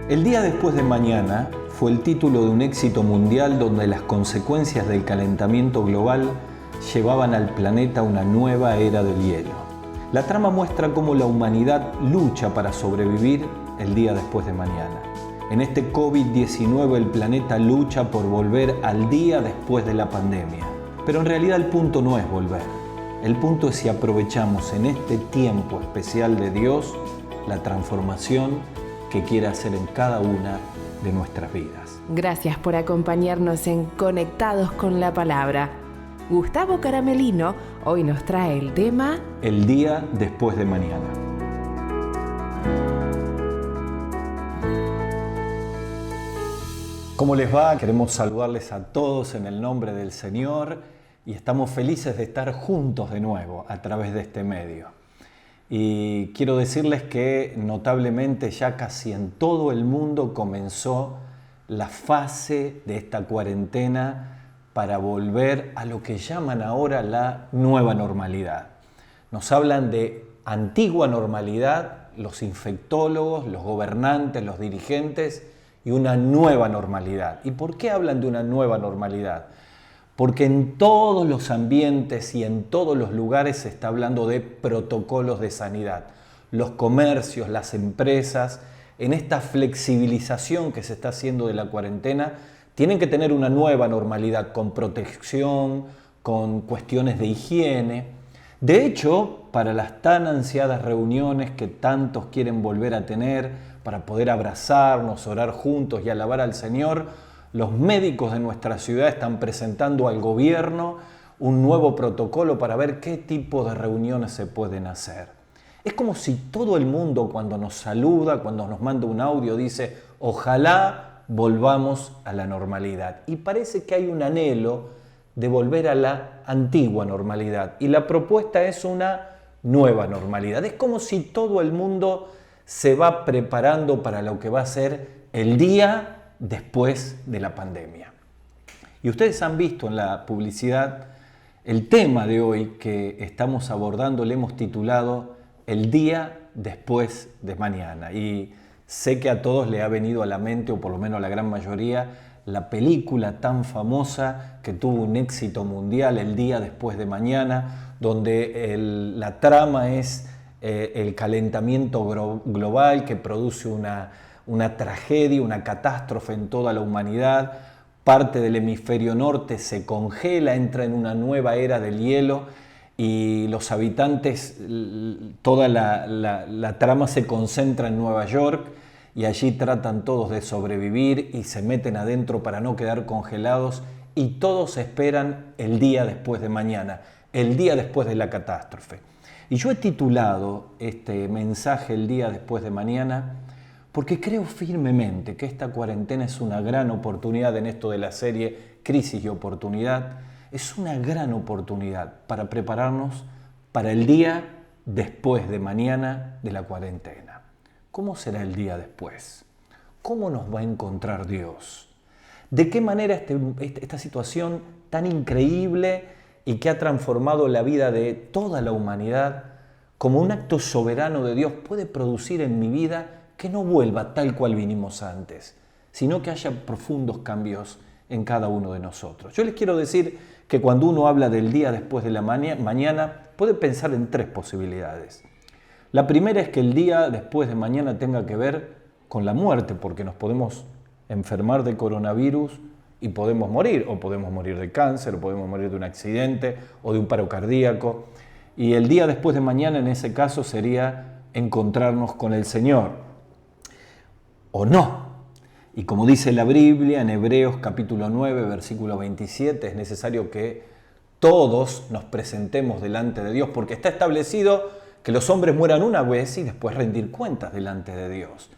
El día después de mañana fue el título de un éxito mundial donde las consecuencias del calentamiento global llevaban al planeta a una nueva era del hielo. La trama muestra cómo la humanidad lucha para sobrevivir el día después de mañana. En este COVID-19 el planeta lucha por volver al día después de la pandemia. Pero en realidad el punto no es volver. El punto es si aprovechamos en este tiempo especial de Dios la transformación que quiere hacer en cada una de nuestras vidas. Gracias por acompañarnos en Conectados con la Palabra. Gustavo Caramelino hoy nos trae el tema El día después de mañana. ¿Cómo les va? Queremos saludarles a todos en el nombre del Señor y estamos felices de estar juntos de nuevo a través de este medio. Y quiero decirles que notablemente ya casi en todo el mundo comenzó la fase de esta cuarentena para volver a lo que llaman ahora la nueva normalidad. Nos hablan de antigua normalidad los infectólogos, los gobernantes, los dirigentes y una nueva normalidad. ¿Y por qué hablan de una nueva normalidad? Porque en todos los ambientes y en todos los lugares se está hablando de protocolos de sanidad. Los comercios, las empresas, en esta flexibilización que se está haciendo de la cuarentena, tienen que tener una nueva normalidad con protección, con cuestiones de higiene. De hecho, para las tan ansiadas reuniones que tantos quieren volver a tener, para poder abrazarnos, orar juntos y alabar al Señor, los médicos de nuestra ciudad están presentando al gobierno un nuevo protocolo para ver qué tipo de reuniones se pueden hacer. Es como si todo el mundo cuando nos saluda, cuando nos manda un audio, dice ojalá volvamos a la normalidad. Y parece que hay un anhelo de volver a la antigua normalidad. Y la propuesta es una nueva normalidad. Es como si todo el mundo se va preparando para lo que va a ser el día después de la pandemia. Y ustedes han visto en la publicidad el tema de hoy que estamos abordando, le hemos titulado El día después de mañana. Y sé que a todos le ha venido a la mente, o por lo menos a la gran mayoría, la película tan famosa que tuvo un éxito mundial, El día después de mañana, donde la trama es el calentamiento global que produce una tragedia, una catástrofe en toda la humanidad. Parte del hemisferio norte se congela, entra en una nueva era del hielo y los habitantes, toda la trama se concentra en Nueva York y allí tratan todos de sobrevivir y se meten adentro para no quedar congelados y todos esperan el día después de mañana, el día después de la catástrofe. Y yo he titulado este mensaje El día después de mañana porque creo firmemente que esta cuarentena es una gran oportunidad en esto de la serie Crisis y Oportunidad. Es una gran oportunidad para prepararnos para el día después de mañana de la cuarentena. ¿Cómo será el día después? ¿Cómo nos va a encontrar Dios? ¿De qué manera esta situación tan increíble y que ha transformado la vida de toda la humanidad como un acto soberano de Dios puede producir en mi vida que no vuelva tal cual vinimos antes, sino que haya profundos cambios en cada uno de nosotros? Yo les quiero decir que cuando uno habla del día después de la mañana, puede pensar en tres posibilidades. La primera es que el día después de mañana tenga que ver con la muerte, porque nos podemos enfermar de coronavirus y podemos morir, o podemos morir de cáncer, o podemos morir de un accidente, o de un paro cardíaco. Y el día después de mañana, en ese caso, sería encontrarnos con el Señor. ¿O no? Y como dice la Biblia en Hebreos capítulo 9, versículo 27, es necesario que todos nos presentemos delante de Dios, porque está establecido que los hombres mueran una vez y después rendir cuentas delante de Dios.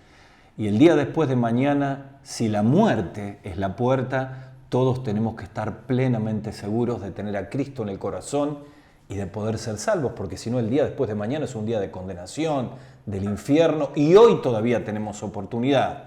Y el día después de mañana, si la muerte es la puerta, todos tenemos que estar plenamente seguros de tener a Cristo en el corazón y de poder ser salvos, porque si no el día después de mañana es un día de condenación, del infierno, y hoy todavía tenemos oportunidad.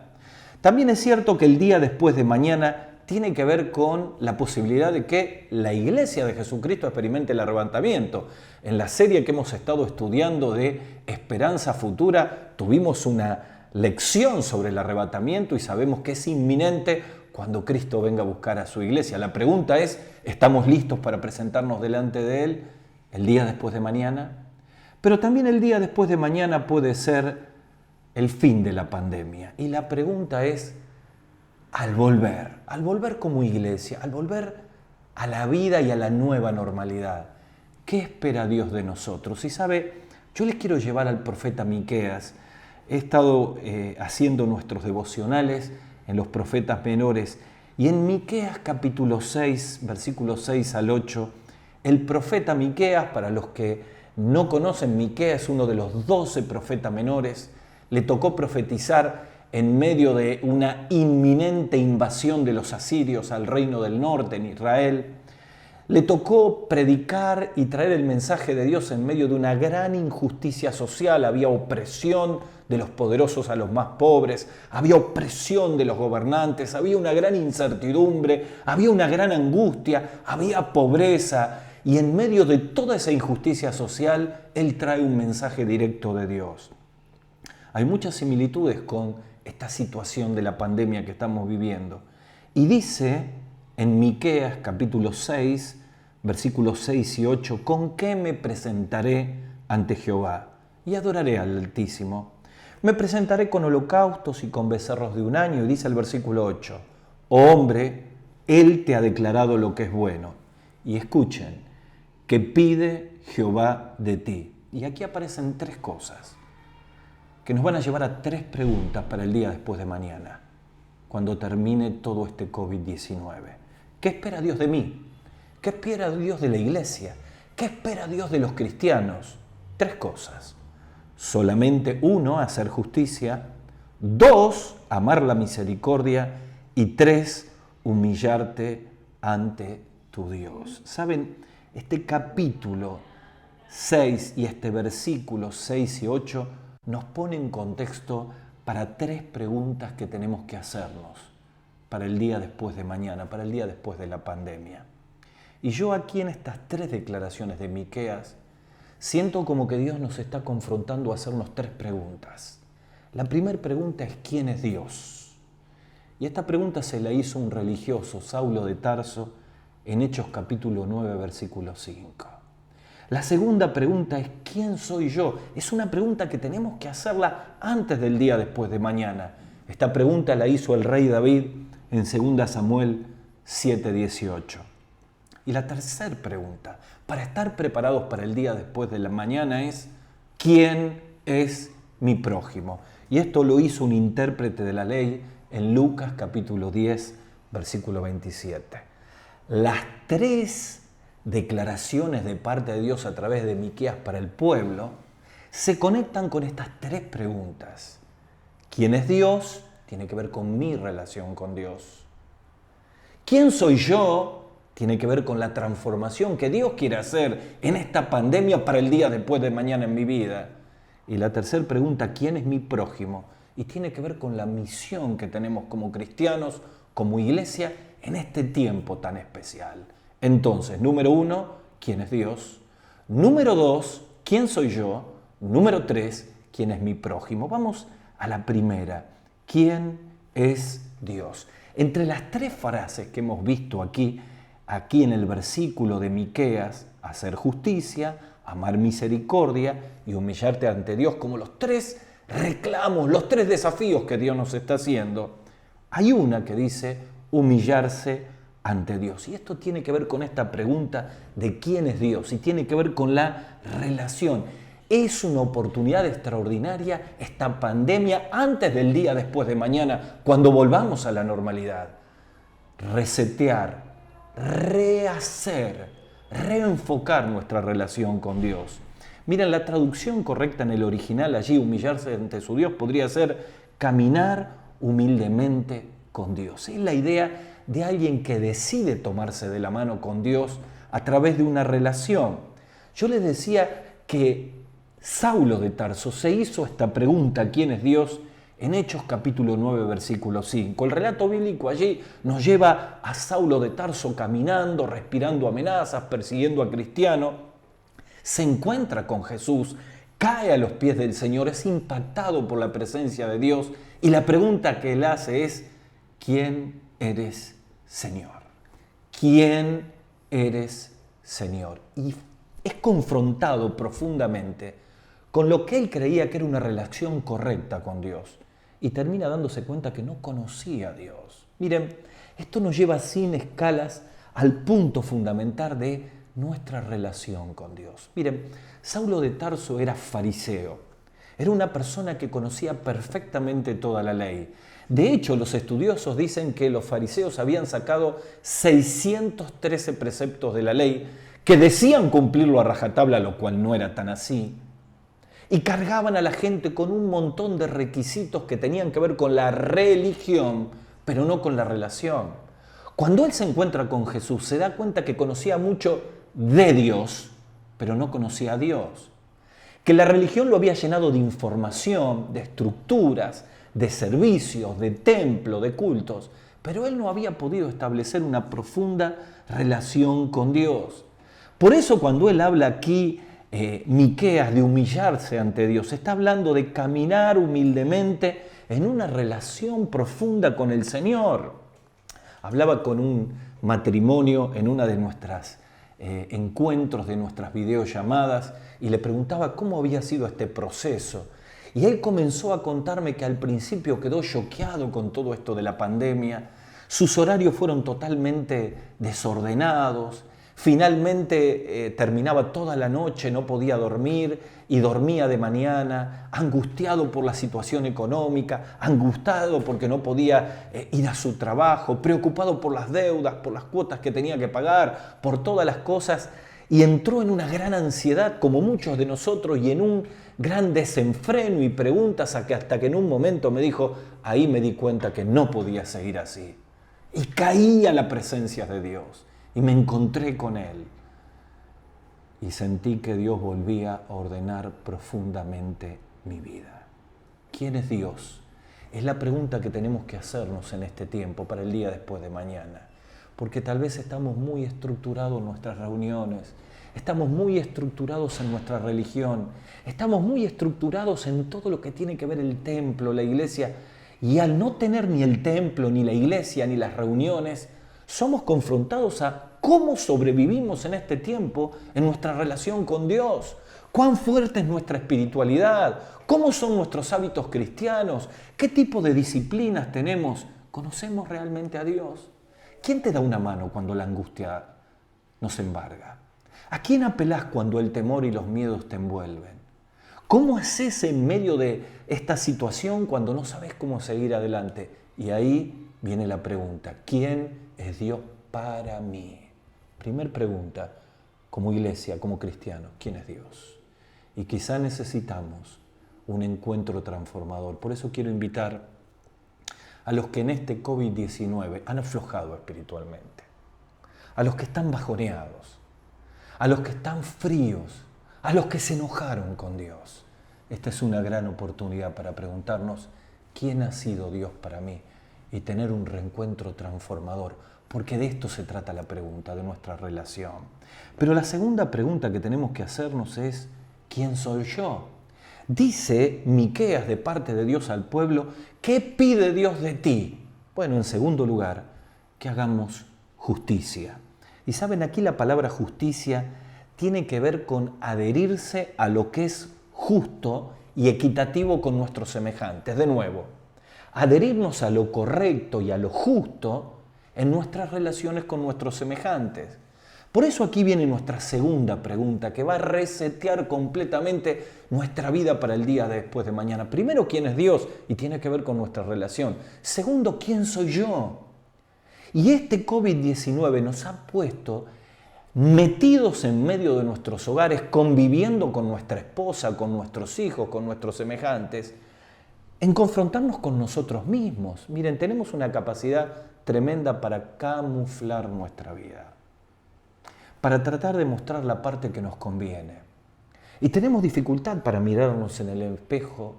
También es cierto que el día después de mañana tiene que ver con la posibilidad de que la Iglesia de Jesucristo experimente el arrebatamiento. En la serie que hemos estado estudiando de Esperanza Futura, tuvimos una lección sobre el arrebatamiento y sabemos que es inminente cuando Cristo venga a buscar a su iglesia. La pregunta es, ¿estamos listos para presentarnos delante de Él el día después de mañana? Pero también el día después de mañana puede ser el fin de la pandemia. Y la pregunta es, al volver como iglesia, al volver a la vida y a la nueva normalidad, ¿qué espera Dios de nosotros? Y sabe, yo les quiero llevar al profeta Miqueas. He estado haciendo nuestros devocionales en los profetas menores y en Miqueas capítulo 6, versículos 6 al 8, el profeta Miqueas, para los que no conocen, Miqueas es uno de los 12 profetas menores, le tocó profetizar en medio de una inminente invasión de los asirios al reino del norte en Israel. Le tocó predicar y traer el mensaje de Dios en medio de una gran injusticia social. Había opresión de los poderosos a los más pobres, había opresión de los gobernantes, había una gran incertidumbre, había una gran angustia, había pobreza. Y en medio de toda esa injusticia social, Él trae un mensaje directo de Dios. Hay muchas similitudes con esta situación de la pandemia que estamos viviendo. Y dice en Miqueas capítulo 6, versículos 6 y 8, ¿con qué me presentaré ante Jehová? Y adoraré al Altísimo. Me presentaré con holocaustos y con becerros de un año. Y dice el versículo 8, oh hombre, Él te ha declarado lo que es bueno. Y escuchen, ¿qué pide Jehová de ti? Y aquí aparecen tres cosas que nos van a llevar a tres preguntas para el día después de mañana, cuando termine todo este COVID-19. ¿Qué espera Dios de mí? ¿Qué espera Dios de la iglesia? ¿Qué espera Dios de los cristianos? Tres cosas. Solamente uno, hacer justicia. Dos, amar la misericordia. Y tres, humillarte ante tu Dios. ¿Saben? Este capítulo 6 y este versículo 6 y 8 nos pone en contexto para tres preguntas que tenemos que hacernos para el día después de mañana, para el día después de la pandemia. Y yo aquí en estas tres declaraciones de Miqueas siento como que Dios nos está confrontando a hacernos tres preguntas. La primera pregunta es ¿quién es Dios? Y esta pregunta se la hizo un religioso, Saulo de Tarso, en Hechos capítulo 9, versículo 5. La segunda pregunta es ¿quién soy yo? Es una pregunta que tenemos que hacerla antes del día después de mañana. Esta pregunta la hizo el rey David en 2 Samuel 7:18. Y la tercera pregunta, para estar preparados para el día después de la mañana, es ¿quién es mi prójimo? Y esto lo hizo un intérprete de la ley en Lucas capítulo 10, versículo 27. Las tres declaraciones de parte de Dios a través de Miqueas para el pueblo se conectan con estas tres preguntas. ¿Quién es Dios? Tiene que ver con mi relación con Dios. ¿Quién soy yo? Tiene que ver con la transformación que Dios quiere hacer en esta pandemia para el día después de mañana en mi vida. Y la tercera pregunta, ¿quién es mi prójimo? Y tiene que ver con la misión que tenemos como cristianos, como iglesia, en este tiempo tan especial. Entonces, número 1, ¿quién es Dios? Número 2, ¿quién soy yo? Número 3, ¿quién es mi prójimo? Vamos a la primera, ¿quién es Dios? Entre las tres frases que hemos visto aquí en el versículo de Miqueas, hacer justicia, amar misericordia y humillarte ante Dios, como los tres reclamos, los tres desafíos que Dios nos está haciendo, hay una que dice humillarse ante Dios. Y esto tiene que ver con esta pregunta de quién es Dios y tiene que ver con la relación. Es una oportunidad extraordinaria esta pandemia antes del día después de mañana, cuando volvamos a la normalidad. Resetear, rehacer, reenfocar nuestra relación con Dios. Miren, la traducción correcta en el original allí, humillarse ante su Dios, podría ser caminar humildemente con Dios. Es la idea de alguien que decide tomarse de la mano con Dios a través de una relación. Yo les decía que Saulo de Tarso se hizo esta pregunta, ¿quién es Dios?, en Hechos capítulo 9, versículo 5. El relato bíblico allí nos lleva a Saulo de Tarso caminando, respirando amenazas, persiguiendo a cristianos. Se encuentra con Jesús cae a los pies del Señor, es impactado por la presencia de Dios y la pregunta que él hace es: ¿quién eres, Señor? ¿Quién eres, Señor? Y es confrontado profundamente con lo que él creía que era una relación correcta con Dios y termina dándose cuenta que no conocía a Dios. Miren, esto nos lleva sin escalas al punto fundamental de nuestra relación con Dios. Miren, Saulo de Tarso era fariseo, era una persona que conocía perfectamente toda la ley. De hecho, los estudiosos dicen que los fariseos habían sacado 613 preceptos de la ley que decían cumplirlo a rajatabla, lo cual no era tan así, y cargaban a la gente con un montón de requisitos que tenían que ver con la religión, pero no con la relación. Cuando él se encuentra con Jesús, se da cuenta que conocía mucho de Dios, pero no conocía a Dios. Que la religión lo había llenado de información, de estructuras, de servicios, de templo, de cultos, pero él no había podido establecer una profunda relación con Dios. Por eso cuando él habla aquí, Miqueas, de humillarse ante Dios, está hablando de caminar humildemente en una relación profunda con el Señor. Hablaba con un matrimonio en una de nuestras encuentros, de nuestras videollamadas, y le preguntaba cómo había sido este proceso. Y él comenzó a contarme que al principio quedó choqueado con todo esto de la pandemia. Sus horarios fueron totalmente desordenados. Finalmente terminaba toda la noche, no podía dormir y dormía de mañana, angustiado por la situación económica, angustiado porque no podía ir a su trabajo, preocupado por las deudas, por las cuotas que tenía que pagar, por todas las cosas, y entró en una gran ansiedad, como muchos de nosotros, y en un gran desenfreno y preguntas hasta que en un momento me dijo: ahí me di cuenta que no podía seguir así. Y caí a la presencia de Dios. Y me encontré con Él y sentí que Dios volvía a ordenar profundamente mi vida. ¿Quién es Dios? Es la pregunta que tenemos que hacernos en este tiempo, para el día después de mañana. Porque tal vez estamos muy estructurados en nuestras reuniones, estamos muy estructurados en nuestra religión, estamos muy estructurados en todo lo que tiene que ver el templo, la iglesia, y al no tener ni el templo, ni la iglesia, ni las reuniones, somos confrontados a cómo sobrevivimos en este tiempo en nuestra relación con Dios. ¿Cuán fuerte es nuestra espiritualidad? ¿Cómo son nuestros hábitos cristianos? ¿Qué tipo de disciplinas tenemos? ¿Conocemos realmente a Dios? ¿Quién te da una mano cuando la angustia nos embarga? ¿A quién apelás cuando el temor y los miedos te envuelven? ¿Cómo haces en medio de esta situación cuando no sabes cómo seguir adelante? Y ahí viene la pregunta: ¿quién es Dios para mí? Primer pregunta, como iglesia, como cristianos: ¿quién es Dios? Y quizá necesitamos un encuentro transformador. Por eso quiero invitar a los que en este COVID-19 han aflojado espiritualmente, a los que están bajoneados, a los que están fríos, a los que se enojaron con Dios. Esta es una gran oportunidad para preguntarnos: ¿quién ha sido Dios para mí? Y tener un reencuentro transformador, porque de esto se trata la pregunta, de nuestra relación. Pero la segunda pregunta que tenemos que hacernos es: ¿quién soy yo? Dice Miqueas de parte de Dios al pueblo: ¿qué pide Dios de ti? Bueno, en segundo lugar, que hagamos justicia. Y saben, aquí la palabra justicia tiene que ver con adherirse a lo que es justo y equitativo con nuestros semejantes. De nuevo, adherirnos a lo correcto y a lo justo en nuestras relaciones con nuestros semejantes. Por eso aquí viene nuestra segunda pregunta, que va a resetear completamente nuestra vida para el día después de mañana. Primero, ¿quién es Dios? Y tiene que ver con nuestra relación. Segundo, ¿quién soy yo? Y este COVID-19 nos ha puesto metidos en medio de nuestros hogares, conviviendo con nuestra esposa, con nuestros hijos, con nuestros semejantes, en confrontarnos con nosotros mismos. Miren, tenemos una capacidad tremenda para camuflar nuestra vida, para tratar de mostrar la parte que nos conviene. Y tenemos dificultad para mirarnos en el espejo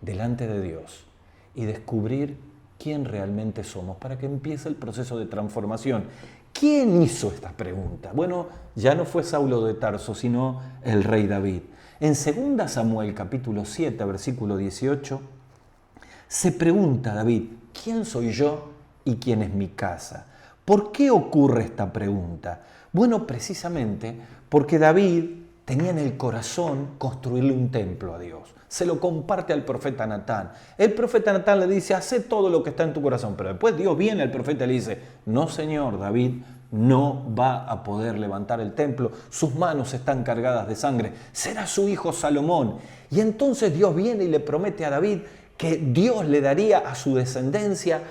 delante de Dios y descubrir quién realmente somos, para que empiece el proceso de transformación. ¿Quién hizo esta pregunta? Bueno, ya no fue Saulo de Tarso, sino el rey David. En 2 Samuel capítulo 7, versículo 18, se pregunta David, ¿quién soy yo y quién es mi casa? ¿Por qué ocurre esta pregunta? Bueno, precisamente porque David tenía en el corazón construirle un templo a Dios. Se lo comparte al profeta Natán. El profeta Natán le dice, haz todo lo que está en tu corazón. Pero después Dios viene al profeta y le dice, no señor, David no va a poder levantar el templo. Sus manos están cargadas de sangre. Será su hijo Salomón. Y entonces Dios viene y le promete a David que Dios le daría a su descendencia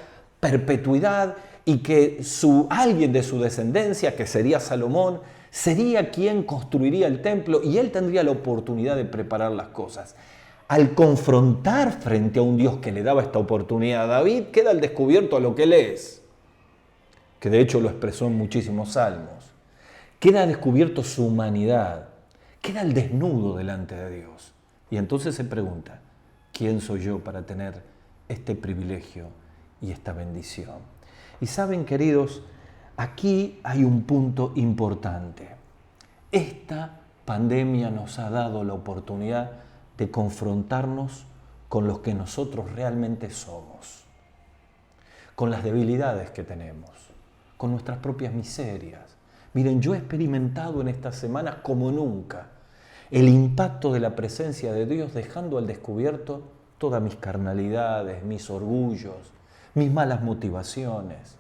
perpetuidad y que alguien de su descendencia, que sería Salomón, sería quien construiría el templo y él tendría la oportunidad de preparar las cosas. Al confrontar frente a un Dios que le daba esta oportunidad a David, queda al descubierto a lo que él es, que de hecho lo expresó en muchísimos salmos. Queda descubierto su humanidad, queda al desnudo delante de Dios. Y entonces se pregunta, ¿quién soy yo para tener este privilegio y esta bendición? Y saben, queridos, aquí hay un punto importante. Esta pandemia nos ha dado la oportunidad de confrontarnos con lo que nosotros realmente somos, con las debilidades que tenemos, con nuestras propias miserias. Miren, yo he experimentado en estas semanas como nunca el impacto de la presencia de Dios, dejando al descubierto todas mis carnalidades, mis orgullos, mis malas motivaciones.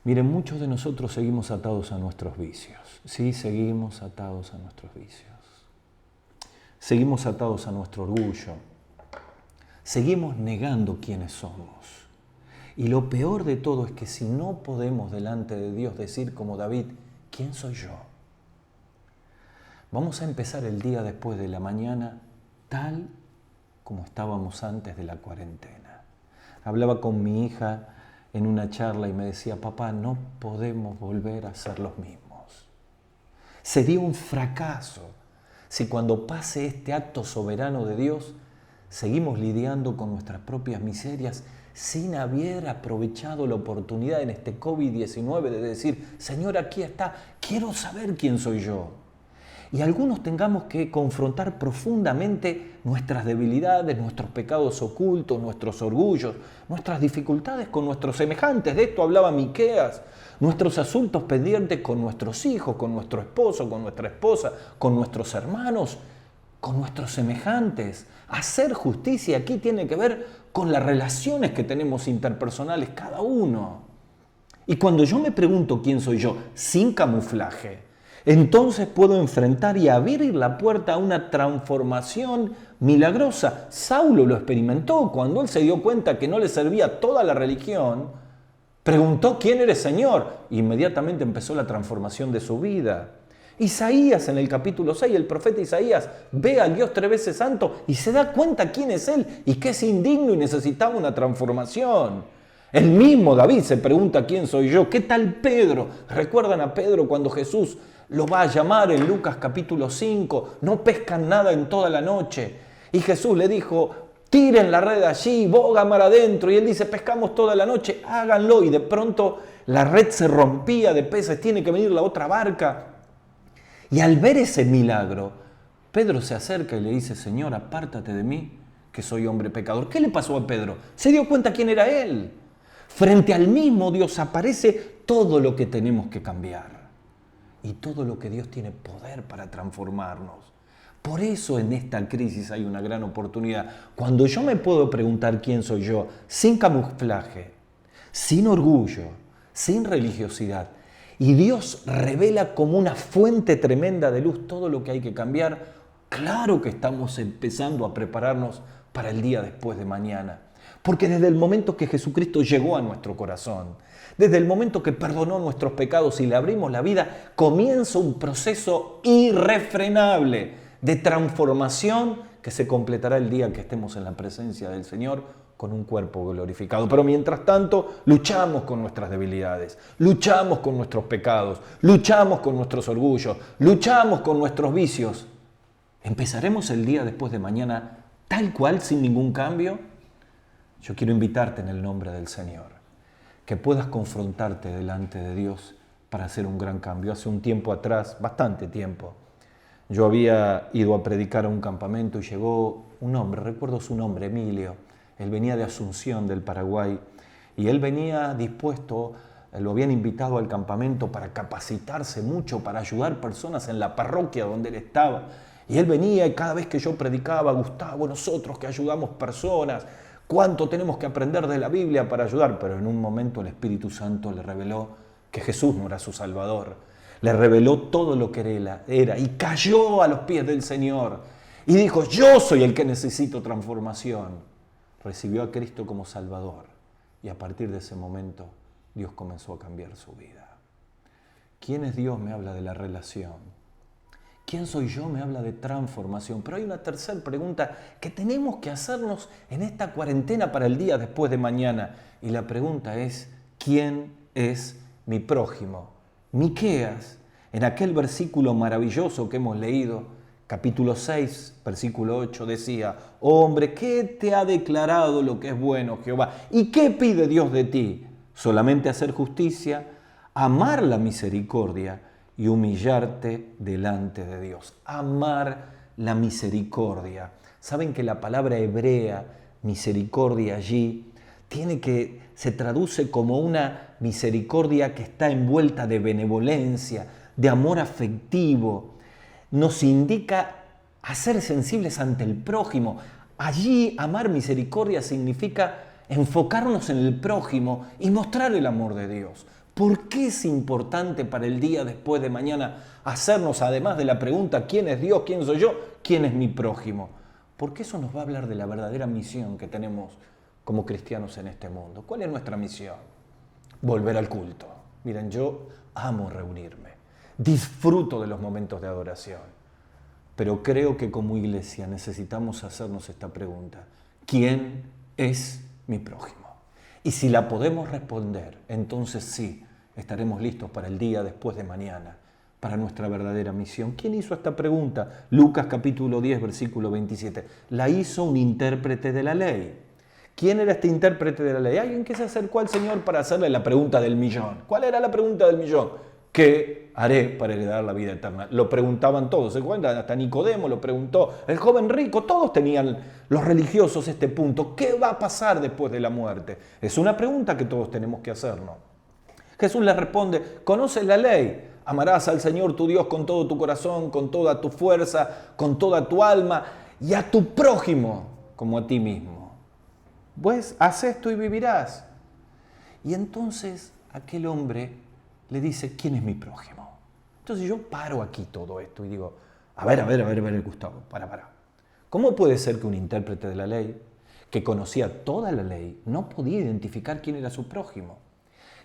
Miren, muchos de nosotros seguimos atados a nuestros vicios. Sí, seguimos atados a nuestros vicios. Seguimos atados a nuestro orgullo. Seguimos negando quiénes somos. Y lo peor de todo es que si no podemos delante de Dios decir como David, ¿quién soy yo? Vamos a empezar el día después de la mañana tal como estábamos antes de la cuarentena. Hablaba con mi hija en una charla y me decía, papá, no podemos volver a ser los mismos. Sería un fracaso si cuando pase este acto soberano de Dios seguimos lidiando con nuestras propias miserias sin haber aprovechado la oportunidad en este COVID-19 de decir, Señor, aquí está, quiero saber quién soy yo. Y algunos tengamos que confrontar profundamente nuestras debilidades, nuestros pecados ocultos, nuestros orgullos, nuestras dificultades con nuestros semejantes. De esto hablaba Miqueas. Nuestros asuntos pendientes con nuestros hijos, con nuestro esposo, con nuestra esposa, con nuestros hermanos, con nuestros semejantes. Hacer justicia aquí tiene que ver con las relaciones que tenemos interpersonales cada uno. Y cuando yo me pregunto quién soy yo, sin camuflaje, entonces puedo enfrentar y abrir la puerta a una transformación milagrosa. Saulo lo experimentó cuando él se dio cuenta que no le servía toda la religión. Preguntó, ¿quién eres, Señor? Inmediatamente empezó la transformación de su vida. Isaías, en el capítulo 6, el profeta Isaías ve al Dios 3 veces santo y se da cuenta quién es Él y que es indigno y necesitaba una transformación. El mismo David se pregunta, ¿quién soy yo? ¿Qué tal Pedro? ¿Recuerdan a Pedro cuando Jesús lo va a llamar en Lucas capítulo 5? No pescan nada en toda la noche. Y Jesús le dijo, tiren la red allí, boga mar adentro. Y él dice, pescamos toda la noche, háganlo. Y de pronto la red se rompía de peces, tiene que venir la otra barca. Y al ver ese milagro, Pedro se acerca y le dice, Señor, apártate de mí, que soy hombre pecador. ¿Qué le pasó a Pedro? Se dio cuenta quién era él. Frente al mismo Dios aparece todo lo que tenemos que cambiar y todo lo que Dios tiene poder para transformarnos. Por eso en esta crisis hay una gran oportunidad. Cuando yo me puedo preguntar quién soy yo, sin camuflaje, sin orgullo, sin religiosidad, y Dios revela como una fuente tremenda de luz todo lo que hay que cambiar, claro que estamos empezando a prepararnos para el día después de mañana. Porque desde el momento que Jesucristo llegó a nuestro corazón, desde el momento que perdonó nuestros pecados y le abrimos la vida, comienza un proceso irrefrenable de transformación que se completará el día que estemos en la presencia del Señor con un cuerpo glorificado. Pero mientras tanto, luchamos con nuestras debilidades, luchamos con nuestros pecados, luchamos con nuestros orgullos, luchamos con nuestros vicios. ¿Empezaremos el día después de mañana tal cual, sin ningún cambio? Yo quiero invitarte en el nombre del Señor, que puedas confrontarte delante de Dios para hacer un gran cambio. Hace un tiempo atrás, bastante tiempo, Yo había ido a predicar a un campamento y llegó un hombre, recuerdo su nombre, Emilio. Él venía de Asunción, del Paraguay, y él venía dispuesto, lo habían invitado al campamento para capacitarse mucho, para ayudar personas en la parroquia donde él estaba. Y él venía y cada vez que yo predicaba, Gustavo, nosotros que ayudamos personas, cuánto tenemos que aprender de la Biblia para ayudar. Pero en un momento el Espíritu Santo le reveló que Jesús no era su Salvador. Le reveló todo lo que era y cayó a los pies del Señor. Y dijo, yo soy el que necesito transformación. Recibió a Cristo como Salvador. Y a partir de ese momento, Dios comenzó a cambiar su vida. ¿Quién es Dios? Me habla de la relación. ¿Quién soy yo? Me habla de transformación. Pero hay una tercera pregunta que tenemos que hacernos en esta cuarentena para el día después de mañana. Y la pregunta es, ¿quién es mi prójimo? Miqueas, en aquel versículo maravilloso que hemos leído, capítulo 6, versículo 8, decía, hombre, ¿qué te ha declarado lo que es bueno, Jehová? ¿Y qué pide Dios de ti? Solamente hacer justicia, amar la misericordia y humillarte delante de Dios. Amar la misericordia. Saben que la palabra hebrea, misericordia allí, se traduce como una misericordia que está envuelta de benevolencia, de amor afectivo. Nos indica a ser sensibles ante el prójimo. Allí amar misericordia significa enfocarnos en el prójimo y mostrar el amor de Dios. ¿Por qué es importante para el día después de mañana hacernos, además de la pregunta ¿quién es Dios? ¿Quién soy yo? ¿Quién es mi prójimo? Porque eso nos va a hablar de la verdadera misión que tenemos como cristianos en este mundo. ¿Cuál es nuestra misión? Volver al culto. Miren, yo amo reunirme, disfruto de los momentos de adoración, pero creo que como iglesia necesitamos hacernos esta pregunta: ¿quién es mi prójimo? Y si la podemos responder, entonces sí, estaremos listos para el día después de mañana, para nuestra verdadera misión. ¿Quién hizo esta pregunta? Lucas capítulo 10, versículo 27. La hizo un intérprete de la ley. ¿Quién era este intérprete de la ley? Alguien que se acercó al Señor para hacerle la pregunta del millón. ¿Cuál era la pregunta del millón? ¿Qué haré para heredar la vida eterna? Lo preguntaban todos. ¿Se acuerdan? Hasta Nicodemo lo preguntó. El joven rico, todos tenían, los religiosos, este punto. ¿Qué va a pasar después de la muerte? Es una pregunta que todos tenemos que hacernos. Jesús le responde, ¿conoces la ley? Amarás al Señor tu Dios con todo tu corazón, con toda tu fuerza, con toda tu alma y a tu prójimo como a ti mismo. Pues haz esto y vivirás. Y entonces aquel hombre le dice, ¿quién es mi prójimo? Entonces yo paro aquí todo esto y digo, a ver, Gustavo, para. ¿Cómo puede ser que un intérprete de la ley, que conocía toda la ley, no podía identificar quién era su prójimo?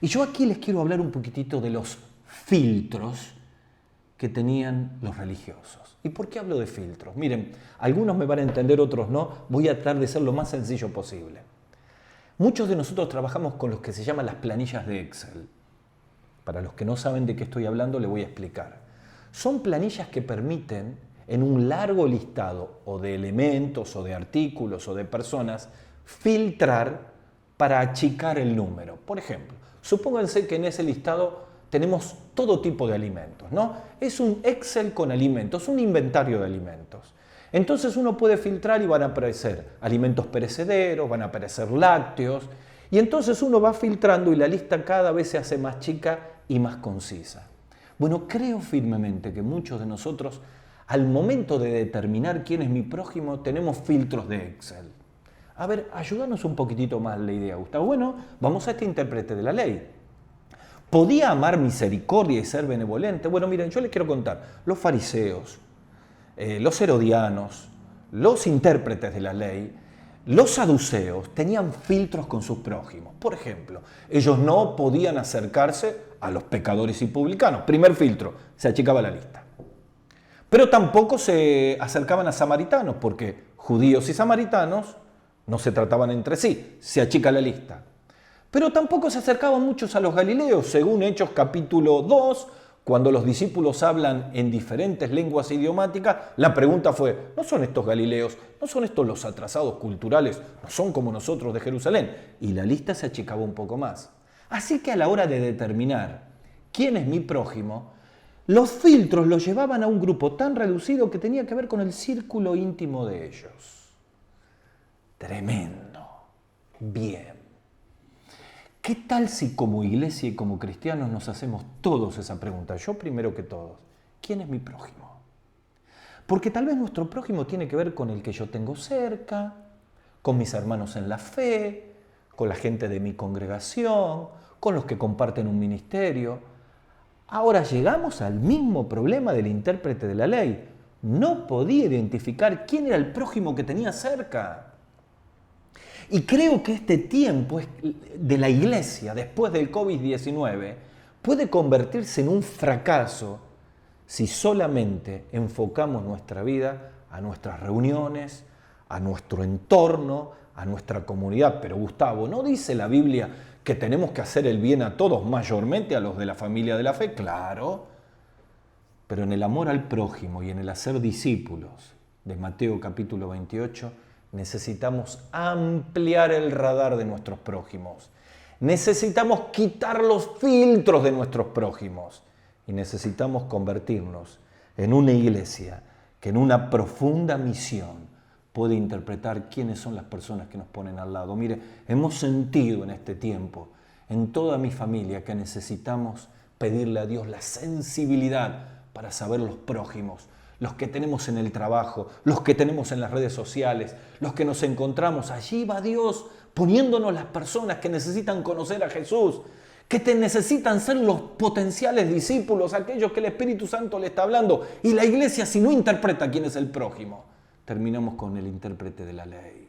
Y yo aquí les quiero hablar un poquitito de los filtros que tenían los religiosos. ¿Y por qué hablo de filtros? Miren, algunos me van a entender, otros no. Voy a tratar de ser lo más sencillo posible. Muchos de nosotros trabajamos con los que se llaman las planillas de Excel. Para los que no saben de qué estoy hablando, les voy a explicar. Son planillas que permiten, en un largo listado o de elementos o de artículos o de personas, filtrar para achicar el número. Por ejemplo, supónganse que en ese listado tenemos todo tipo de alimentos, ¿no? Es un Excel con alimentos, un inventario de alimentos. Entonces uno puede filtrar y van a aparecer alimentos perecederos, van a aparecer lácteos, y entonces uno va filtrando y la lista cada vez se hace más chica y más concisa. Bueno, creo firmemente que muchos de nosotros, al momento de determinar quién es mi prójimo, tenemos filtros de Excel. A ver, ayúdanos un poquitito más la idea, Gustavo. Bueno, vamos a este intérprete de la ley. ¿Podía amar misericordia y ser benevolente? Bueno, miren, yo les quiero contar. Los fariseos, los herodianos, los intérpretes de la ley, los saduceos tenían filtros con sus prójimos. Por ejemplo, ellos no podían acercarse a los pecadores y publicanos. Primer filtro, se achicaba la lista. Pero tampoco se acercaban a samaritanos, porque judíos y samaritanos no se trataban entre sí, se achica la lista. Pero tampoco se acercaban muchos a los galileos, según Hechos capítulo 2, cuando los discípulos hablan en diferentes lenguas idiomáticas, la pregunta fue, ¿no son estos galileos? ¿No son estos los atrasados culturales? ¿No son como nosotros de Jerusalén? Y la lista se achicaba un poco más. Así que a la hora de determinar quién es mi prójimo, Los filtros los llevaban a un grupo tan reducido que tenía que ver con el círculo íntimo de ellos. Tremendo. Bien. ¿Qué tal si como iglesia y como cristianos nos hacemos todos esa pregunta? Yo primero que todos. ¿Quién es mi prójimo? Porque tal vez nuestro prójimo tiene que ver con el que yo tengo cerca, con mis hermanos en la fe, con la gente de mi congregación, con los que comparten un ministerio. Ahora llegamos al mismo problema del intérprete de la ley. No podía identificar quién era el prójimo que tenía cerca. Y creo que este tiempo de la iglesia después del COVID-19 puede convertirse en un fracaso si solamente enfocamos nuestra vida a nuestras reuniones, a nuestro entorno, a nuestra comunidad. Pero Gustavo, ¿no dice la Biblia que tenemos que hacer el bien a todos, mayormente a los de la familia de la fe? Claro, pero en el amor al prójimo y en el hacer discípulos de Mateo capítulo 28, necesitamos ampliar el radar de nuestros prójimos. Necesitamos quitar los filtros de nuestros prójimos y necesitamos convertirnos en una iglesia que en una profunda misión puede interpretar quiénes son las personas que nos ponen al lado. Mire, hemos sentido en este tiempo, en toda mi familia, que necesitamos pedirle a Dios la sensibilidad para saber los prójimos, los que tenemos en el trabajo, los que tenemos en las redes sociales, los que nos encontramos. Allí va Dios poniéndonos las personas que necesitan conocer a Jesús, que necesitan ser los potenciales discípulos, aquellos que el Espíritu Santo le está hablando. Y la iglesia, si no interpreta quién es el prójimo, terminamos con el intérprete de la ley.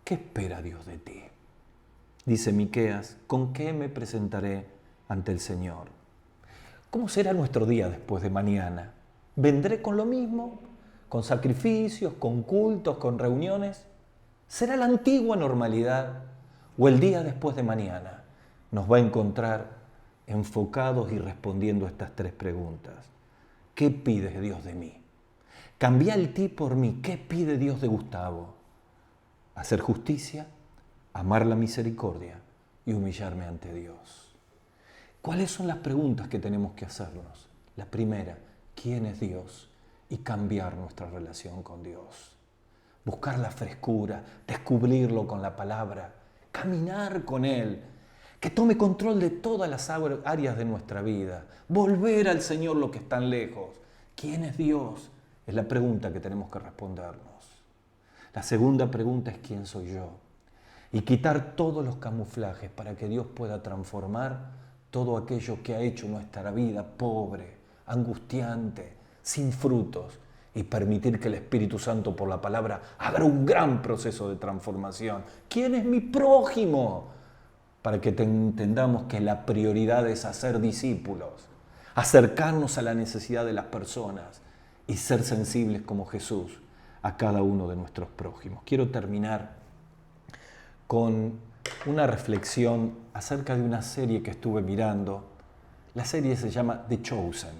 ¿Qué espera Dios de ti? Dice Miqueas, ¿con qué me presentaré ante el Señor? ¿Cómo será nuestro día después de mañana? ¿Vendré con lo mismo? ¿Con sacrificios, con cultos, con reuniones? ¿Será la antigua normalidad? ¿O el día después de mañana nos va a encontrar enfocados y respondiendo a estas tres preguntas? ¿Qué pide Dios de mí? Cambia el ti por mí. ¿Qué pide Dios de Gustavo? Hacer justicia, amar la misericordia y humillarme ante Dios. ¿Cuáles son las preguntas que tenemos que hacernos? La primera, ¿quién es Dios? Y cambiar nuestra relación con Dios. Buscar la frescura, descubrirlo con la palabra, caminar con Él, que tome control de todas las áreas de nuestra vida, volver al Señor lo que están lejos. ¿Quién es Dios? Es la pregunta que tenemos que respondernos. La segunda pregunta es ¿quién soy yo? Y quitar todos los camuflajes para que Dios pueda transformar todo aquello que ha hecho nuestra vida pobre, angustiante, sin frutos, y permitir que el Espíritu Santo por la palabra haga un gran proceso de transformación. ¿Quién es mi prójimo? Para que entendamos que la prioridad es hacer discípulos, acercarnos a la necesidad de las personas y ser sensibles como Jesús a cada uno de nuestros prójimos. Quiero terminar con una reflexión acerca de una serie que estuve mirando. La serie se llama The Chosen,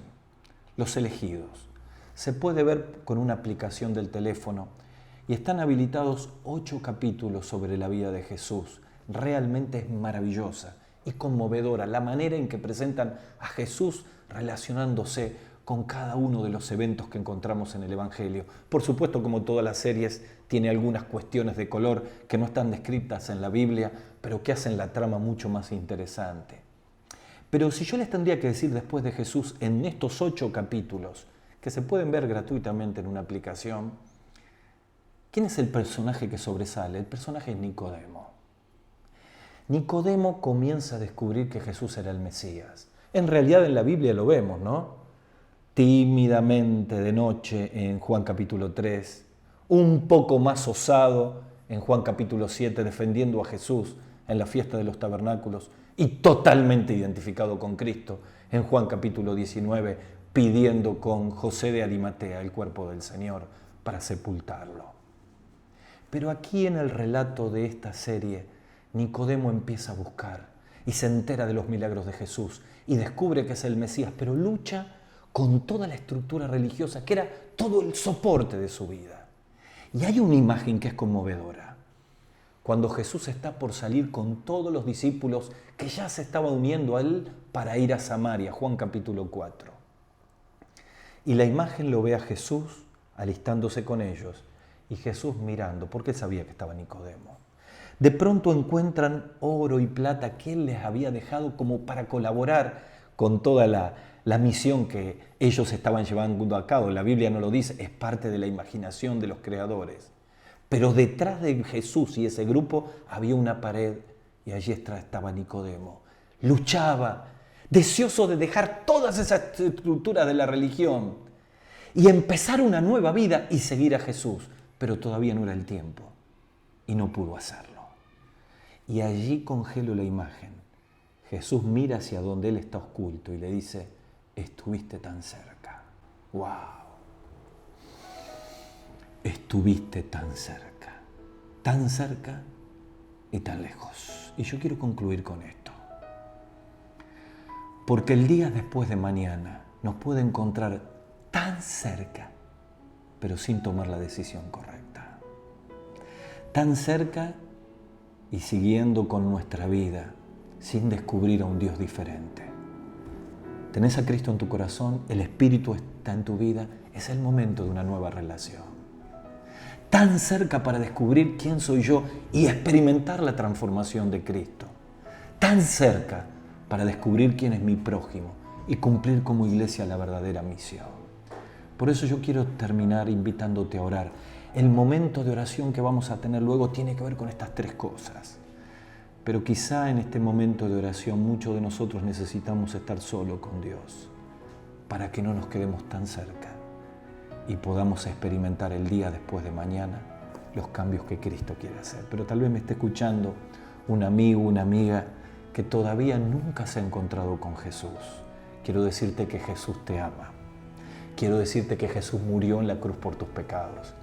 Los Elegidos. Se puede ver con una aplicación del teléfono y están habilitados 8 capítulos sobre la vida de Jesús. Realmente es maravillosa y conmovedora la manera en que presentan a Jesús relacionándose con cada uno de los eventos que encontramos en el Evangelio. Por supuesto, como todas las series, tiene algunas cuestiones de color que no están descritas en la Biblia, pero que hacen la trama mucho más interesante. Pero si yo les tendría que decir después de Jesús en estos 8 capítulos, que se pueden ver gratuitamente en una aplicación, ¿quién es el personaje que sobresale? El personaje es Nicodemo. Nicodemo comienza a descubrir que Jesús era el Mesías. En realidad en la Biblia lo vemos, ¿no? Tímidamente de noche en Juan capítulo 3, un poco más osado en Juan capítulo 7, defendiendo a Jesús en la fiesta de los tabernáculos y totalmente identificado con Cristo en Juan capítulo 19, pidiendo con José de Arimatea el cuerpo del Señor para sepultarlo. Pero aquí en el relato de esta serie, Nicodemo empieza a buscar y se entera de los milagros de Jesús y descubre que es el Mesías, pero lucha con toda la estructura religiosa, que era todo el soporte de su vida. Y hay una imagen que es conmovedora. cuando Jesús está por salir con todos los discípulos que ya se estaban uniendo a él para ir a Samaria, Juan capítulo 4. Y la imagen lo ve a Jesús alistándose con ellos y Jesús mirando, porque él sabía que estaba Nicodemo. De pronto encuentran oro y plata que él les había dejado como para colaborar con toda la misión que ellos estaban llevando a cabo. La Biblia no lo dice, es parte de la imaginación de los creadores. Pero detrás de Jesús y ese grupo había una pared y allí estaba Nicodemo. Luchaba, deseoso de dejar todas esas estructuras de la religión y empezar una nueva vida y seguir a Jesús. Pero todavía no era el tiempo y no pudo hacerlo. Y allí congelo la imagen. Jesús mira hacia donde él está oculto y le dice, estuviste tan cerca. ¡Wow! Estuviste tan cerca y tan lejos. Y yo quiero concluir con esto. Porque el día después de mañana nos puede encontrar tan cerca, pero sin tomar la decisión correcta. Tan cerca y siguiendo con nuestra vida, sin descubrir a un Dios diferente. Tenés a Cristo en tu corazón, el Espíritu está en tu vida, es el momento de una nueva relación. Tan cerca para descubrir quién soy yo y experimentar la transformación de Cristo. Tan cerca para descubrir quién es mi prójimo y cumplir como iglesia la verdadera misión. Por eso yo quiero terminar invitándote a orar. El momento de oración que vamos a tener luego tiene que ver con estas tres cosas. Pero quizá en este momento de oración muchos de nosotros necesitamos estar solo con Dios para que no nos quedemos tan cerca y podamos experimentar el día después de mañana los cambios que Cristo quiere hacer. Pero tal vez me esté escuchando un amigo, una amiga que todavía nunca se ha encontrado con Jesús. Quiero decirte que Jesús te ama. Quiero decirte que Jesús murió en la cruz por tus pecados.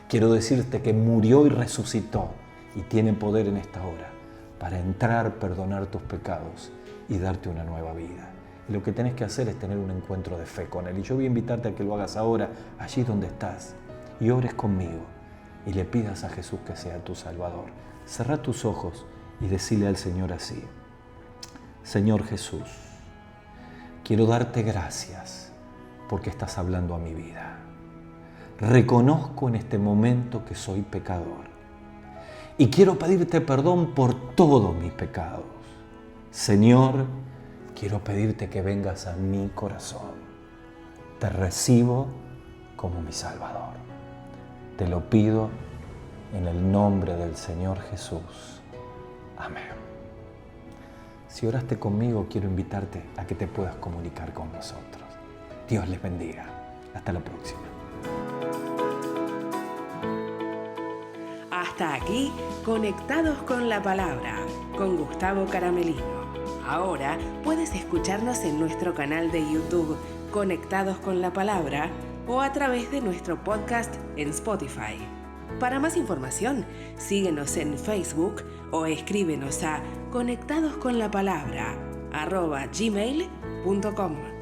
Quiero decirte que murió y resucitó y tiene poder en esta hora para entrar, perdonar tus pecados y darte una nueva vida. Y lo que tenés que hacer es tener un encuentro de fe con Él. Y yo voy a invitarte a que lo hagas ahora, allí donde estás, y ores conmigo y le pidas a Jesús que sea tu Salvador. Cerrá tus ojos y decile al Señor así: Señor Jesús, quiero darte gracias porque estás hablando a mi vida. Reconozco en este momento que soy pecador y quiero pedirte perdón por todos mis pecados. Señor, quiero pedirte que vengas a mi corazón. Te recibo como mi Salvador. Te lo pido en el nombre del Señor Jesús. Amén. Si oraste conmigo, quiero invitarte a que te puedas comunicar con nosotros. Dios les bendiga. Hasta la próxima. Hasta aquí, Conectados con la Palabra, con Gustavo Caramelino. Ahora puedes escucharnos en nuestro canal de YouTube, Conectados con la Palabra, o a través de nuestro podcast en Spotify. Para más información, síguenos en Facebook o escríbenos a conectadosconlapalabra@gmail.com.